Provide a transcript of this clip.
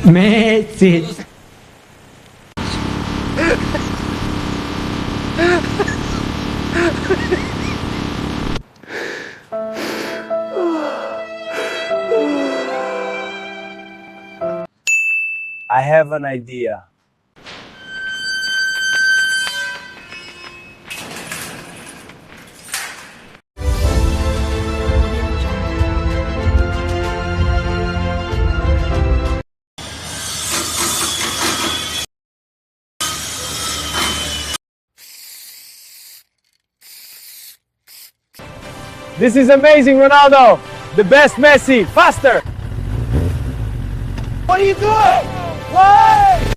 Messi. I have an idea. This is amazing, Ronaldo. The best Messi. Faster. What are you doing? Why?